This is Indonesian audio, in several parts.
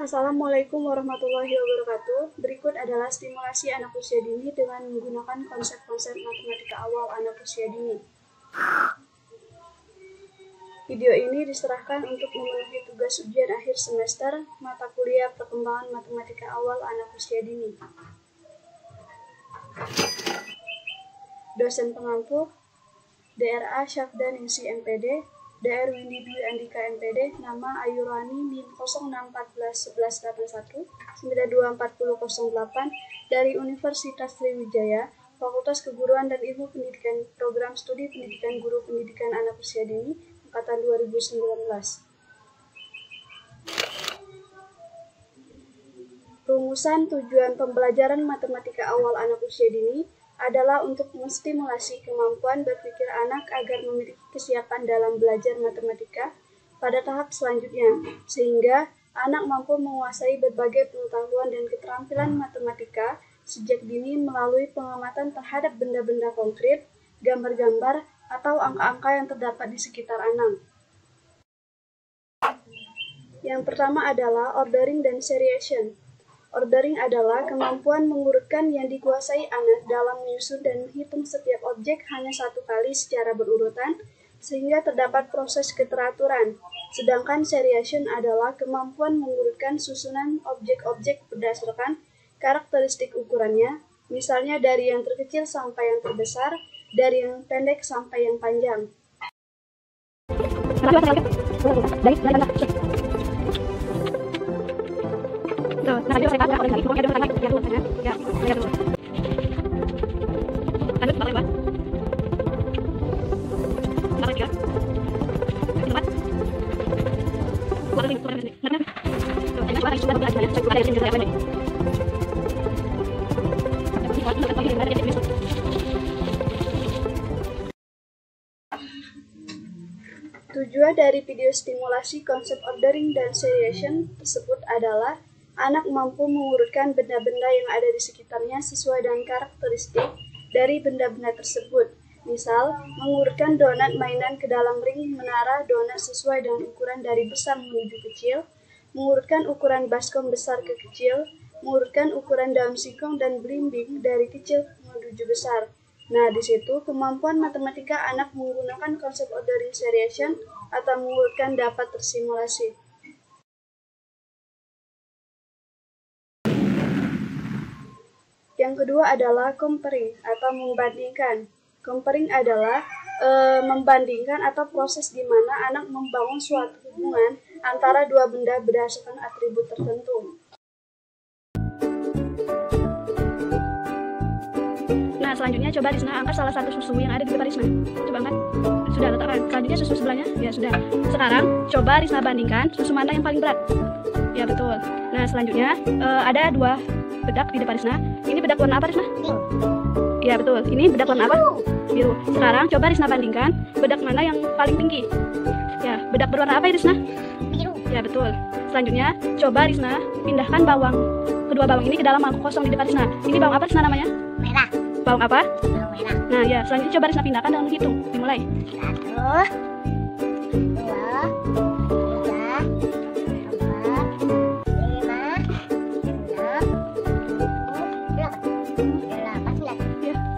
Assalamualaikum warahmatullahi wabarakatuh. Berikut adalah stimulasi anak usia dini dengan menggunakan konsep-konsep matematika awal anak usia dini. Video ini diserahkan untuk memenuhi tugas ujian akhir semester mata kuliah perkembangan matematika awal anak usia dini. Dosen pengampu DRA Syafda Ningsi MPD, DR Windy Dwi Andika MPD, nama Ayurani NIM 06141181 dari Universitas Sriwijaya, Fakultas Keguruan dan Ilmu Pendidikan, Program Studi Pendidikan Guru Pendidikan Anak Usia Dini, Angkatan 2019. Rumusan tujuan pembelajaran matematika awal anak usia dini adalah untuk menstimulasi kemampuan berpikir anak agar memiliki kesiapan dalam belajar matematika pada tahap selanjutnya, sehingga anak mampu menguasai berbagai pengetahuan dan keterampilan matematika sejak dini melalui pengamatan terhadap benda-benda konkret, gambar-gambar, atau angka-angka yang terdapat di sekitar anak. Yang pertama adalah ordering dan seriation. Ordering adalah kemampuan mengurutkan yang dikuasai anak dalam menyusun dan menghitung setiap objek hanya satu kali secara berurutan, sehingga terdapat proses keteraturan. Sedangkan seriation adalah kemampuan mengurutkan susunan objek-objek berdasarkan karakteristik ukurannya, misalnya dari yang terkecil sampai yang terbesar, dari yang pendek sampai yang panjang. Tujuan dari video stimulasi konsep ordering dan seriation tersebut adalah anak mampu mengurutkan benda-benda yang ada di sekitarnya sesuai dengan karakteristik dari benda-benda tersebut. Misal, mengurutkan donat mainan ke dalam ring menara donat sesuai dengan ukuran dari besar menuju kecil, mengurutkan ukuran baskom besar ke kecil, mengurutkan ukuran daun singkong dan belimbing dari kecil menuju besar. Nah, di situ kemampuan matematika anak menggunakan konsep ordering seriation atau mengurutkan dapat tersimulasi. Yang kedua adalah comparing atau membandingkan. Comparing adalah membandingkan atau proses di mana anak membangun suatu hubungan antara dua benda berdasarkan atribut tertentu. Nah, selanjutnya coba Risna angkat salah satu susu yang ada di depan Risna. Coba angkat. Sudah letakkan. Selanjutnya susu sebelahnya. Ya, sudah. Sekarang coba Risna bandingkan susu mana yang paling berat. Ya, betul. Nah, selanjutnya ada dua bedak di depan Risna. Ini bedak warna apa, Risna? Ya, betul. Ini bedak warna apa? Biru. Sekarang coba Risna bandingkan bedak mana yang paling tinggi. Ya, bedak berwarna apa ya, Risna? Biru. Ya, betul. Selanjutnya coba Risna pindahkan bawang. Kedua bawang ini ke dalam mangkuk kosong di depan Risna. Ini bawang apa, Risna, namanya? Merah. Bawang apa? Bawang merah. Nah, ya, selanjutnya coba Risna pindahkan dan menghitung. Dimulai. 1, 2, 3, 4, 5, 6, 7, 8, 9. Ya.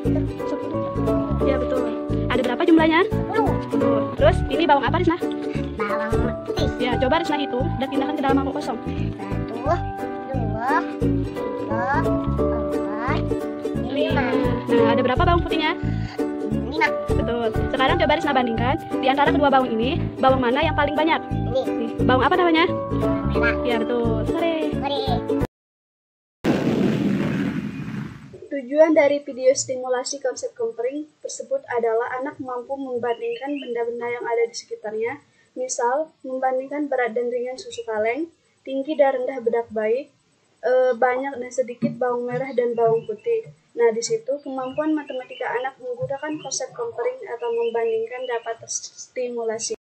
9. 10. Ya, betul. Ada berapa jumlahnya? 10. Terus ini bawang apa, Risna? Bawang putih. Ya, coba Risna hitung dan pindahkan ke dalam mangkuk kosong. 1, 2, 3, 4, 5. Nah, ada berapa bawang putihnya? 5. Betul. Sekarang coba Risna bandingkan di antara kedua bawang ini, bawang mana yang paling banyak? Ini. Nih, bawang apa namanya? Bawang merah. Ya, betul. Sore. Sore. Tujuan dari video stimulasi konsep comparing tersebut adalah anak mampu membandingkan benda-benda yang ada di sekitarnya, misal membandingkan berat dan ringan susu kaleng, tinggi dan rendah bedak bayi, banyak dan sedikit bawang merah dan bawang putih. Nah, di situ kemampuan matematika anak menggunakan konsep comparing atau membandingkan dapat terstimulasi.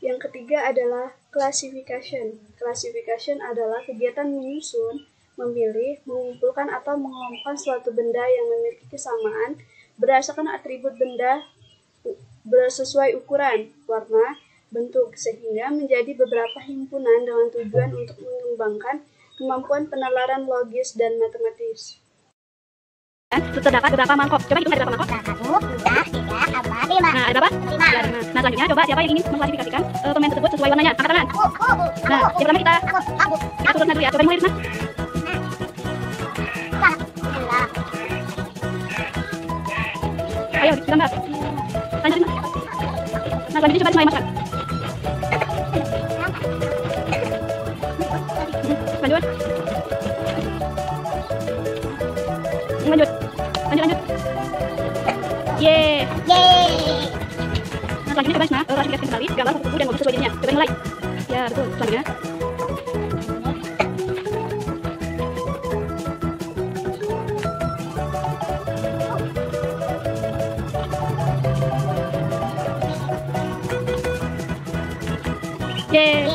Yang ketiga adalah classification. Classification adalah kegiatan menyusun, memilih, mengumpulkan atau mengelompokkan suatu benda yang memiliki kesamaan berdasarkan atribut benda bersesuai ukuran, warna, bentuk, sehingga menjadi beberapa himpunan dengan tujuan untuk mengembangkan kemampuan penalaran logis dan matematis. Terdapat beberapa mangkok. Coba hitung ada berapa mangkok? 1, 2, 3, 4, 5. Nah, ada berapa? 5. Ya, 5. Nah, selanjutnya coba siapa yang ingin mengklasifikasikan permen tersebut sesuai warnanya? Angkat tangan. Nah, yang pertama kita urutkan dulu ya. Coba mulai, Risma. Ayo, digambar. Lanjut, Risma. Nah, selanjutnya coba Risma yang masukkan. Lanjut. Lanjut. Lanjut. Yeay. Nah, selanjutnya coba Risma klasifikasikan kembali gambar satu buku dan mobil sesuai jenisnya. Coba mulai. Ya, betul. Selanjutnya. Yeay.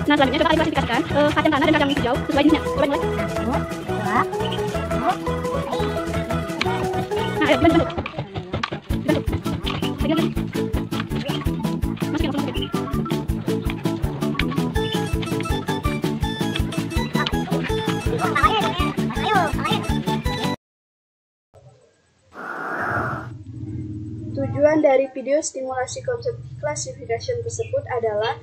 Nah, selanjutnya coba klasifikasikan kacang tanah dan kacang hijau sesuai jenisnya. Coba mulai. 1, 2, 3. Nah, ayo dibantu. Lagi. Masukin. Tujuan dari video stimulasi konsep classification tersebut adalah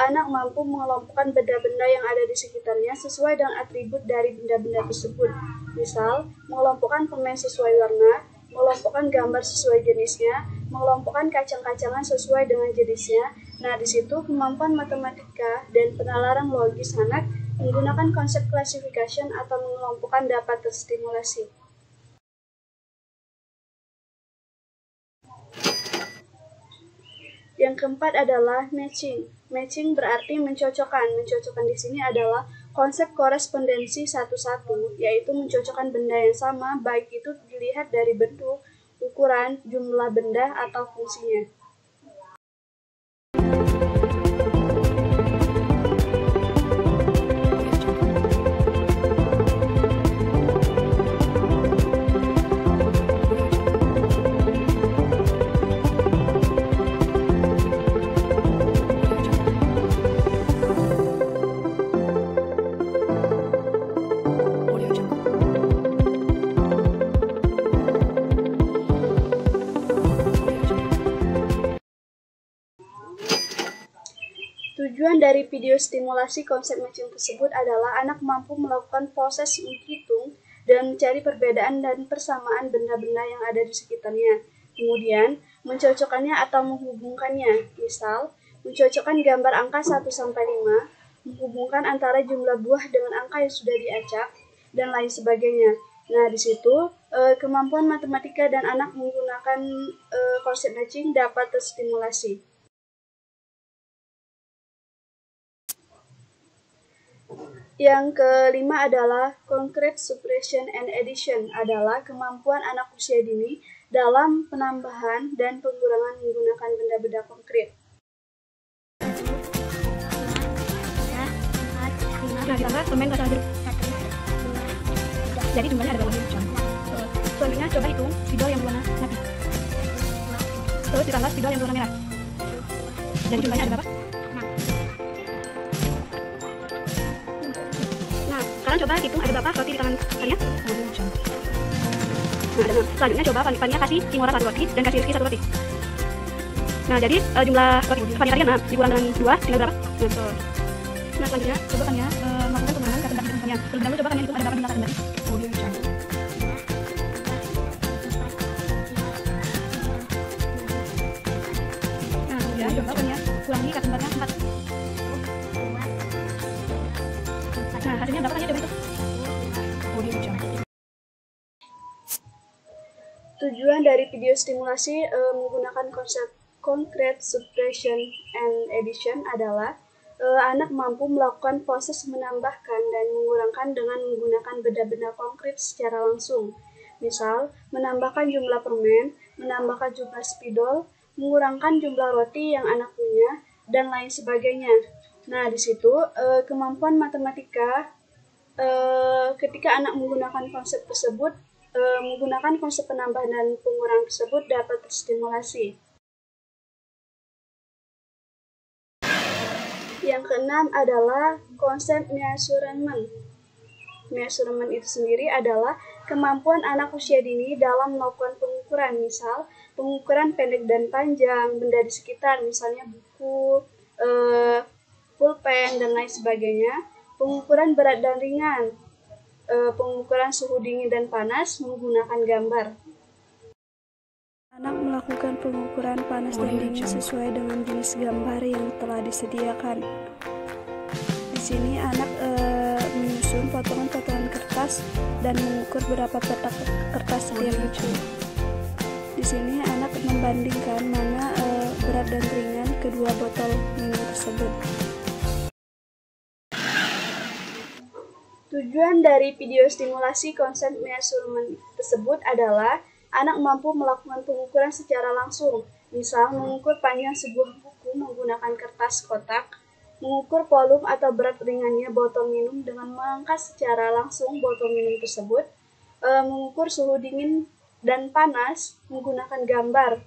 anak mampu mengelompokkan benda-benda yang ada di sekitarnya sesuai dengan atribut dari benda-benda tersebut. Misal, mengelompokkan permen sesuai warna, mengelompokkan gambar sesuai jenisnya, mengelompokkan kacang-kacangan sesuai dengan jenisnya. Nah, di situ kemampuan matematika dan penalaran logis anak menggunakan konsep classification atau mengelompokkan dapat terstimulasi. Yang keempat adalah matching. Matching berarti mencocokkan. Mencocokkan di sini adalah konsep korespondensi satu-satu, yaitu mencocokkan benda yang sama, baik itu dilihat dari bentuk, ukuran, jumlah benda, atau fungsinya. Tujuan dari video stimulasi konsep matching tersebut adalah anak mampu melakukan proses menghitung dan mencari perbedaan dan persamaan benda-benda yang ada di sekitarnya. Kemudian, mencocokkannya atau menghubungkannya. Misal, mencocokkan gambar angka 1-5, menghubungkan antara jumlah buah dengan angka yang sudah diacak, dan lain sebagainya. Nah, di situ kemampuan matematika dan anak menggunakan konsep matching dapat terstimulasi. Yang kelima adalah concrete subtraction and addition, adalah kemampuan anak usia dini dalam penambahan dan pengurangan menggunakan benda-benda konkret. Nah, ditambah permen kacang jeruk. Jadi jumlahnya ada berapa? Selanjutnya coba hitung spidol yang berwarna navy. Terus ditambah spidol yang berwarna merah. Jadi jumlahnya ada berapa? Nah, sekarang coba hitung ada berapa roti di tangan kalian. Nah, selanjutnya coba Fania kasih Kimora 1 roti dan kasih Rizky 1 roti. Nah, jadi jumlah roti Fania tadi 6 dikurang dengan 2 tinggal berapa? Nah, betul. Nah, selanjutnya coba Fania melakukan pengurangan kata benda Fania. Terlebih dahulu coba Fania hitung ada berapa jumlah kata benda. Nah, kemudian coba Fania kurangi kata benda 4. Nah, hasilnya berapa Fania coba itu? Tujuan dari video stimulasi menggunakan konsep concrete subtraction and addition adalah anak mampu melakukan proses menambahkan dan mengurangkan dengan menggunakan benda-benda konkret secara langsung. Misal, menambahkan jumlah permen, menambahkan jumlah spidol, mengurangkan jumlah roti yang anak punya, dan lain sebagainya. Nah, di situ kemampuan matematika ketika anak menggunakan konsep tersebut, menggunakan konsep penambahan dan pengurangan tersebut dapat terstimulasi. Yang keenam adalah konsep measurement. Measurement itu sendiri adalah kemampuan anak usia dini dalam melakukan pengukuran, misal pengukuran pendek dan panjang, benda di sekitar, misalnya buku, pulpen, dan lain sebagainya. Pengukuran berat dan ringan, pengukuran suhu dingin dan panas menggunakan gambar. Anak melakukan pengukuran panas dan dingin sesuai dengan jenis gambar yang telah disediakan. Di sini anak menyusun potongan-potongan kertas dan mengukur berapa petak kertas setiap itu. Di sini anak membandingkan mana berat dan ringan kedua botol minum tersebut. Tujuan dari video stimulasi konsep measurement tersebut adalah anak mampu melakukan pengukuran secara langsung, misal mengukur panjang sebuah buku menggunakan kertas kotak, mengukur volume atau berat ringannya botol minum dengan mengangkat secara langsung botol minum tersebut, mengukur suhu dingin dan panas menggunakan gambar.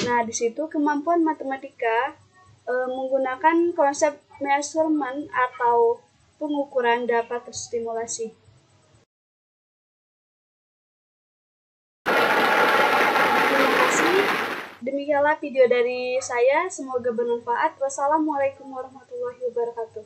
Nah, di situ kemampuan matematika menggunakan konsep measurement atau pengukuran dapat terstimulasi. Terima kasih. Demikianlah video dari saya. Semoga bermanfaat. Wassalamualaikum warahmatullahi wabarakatuh.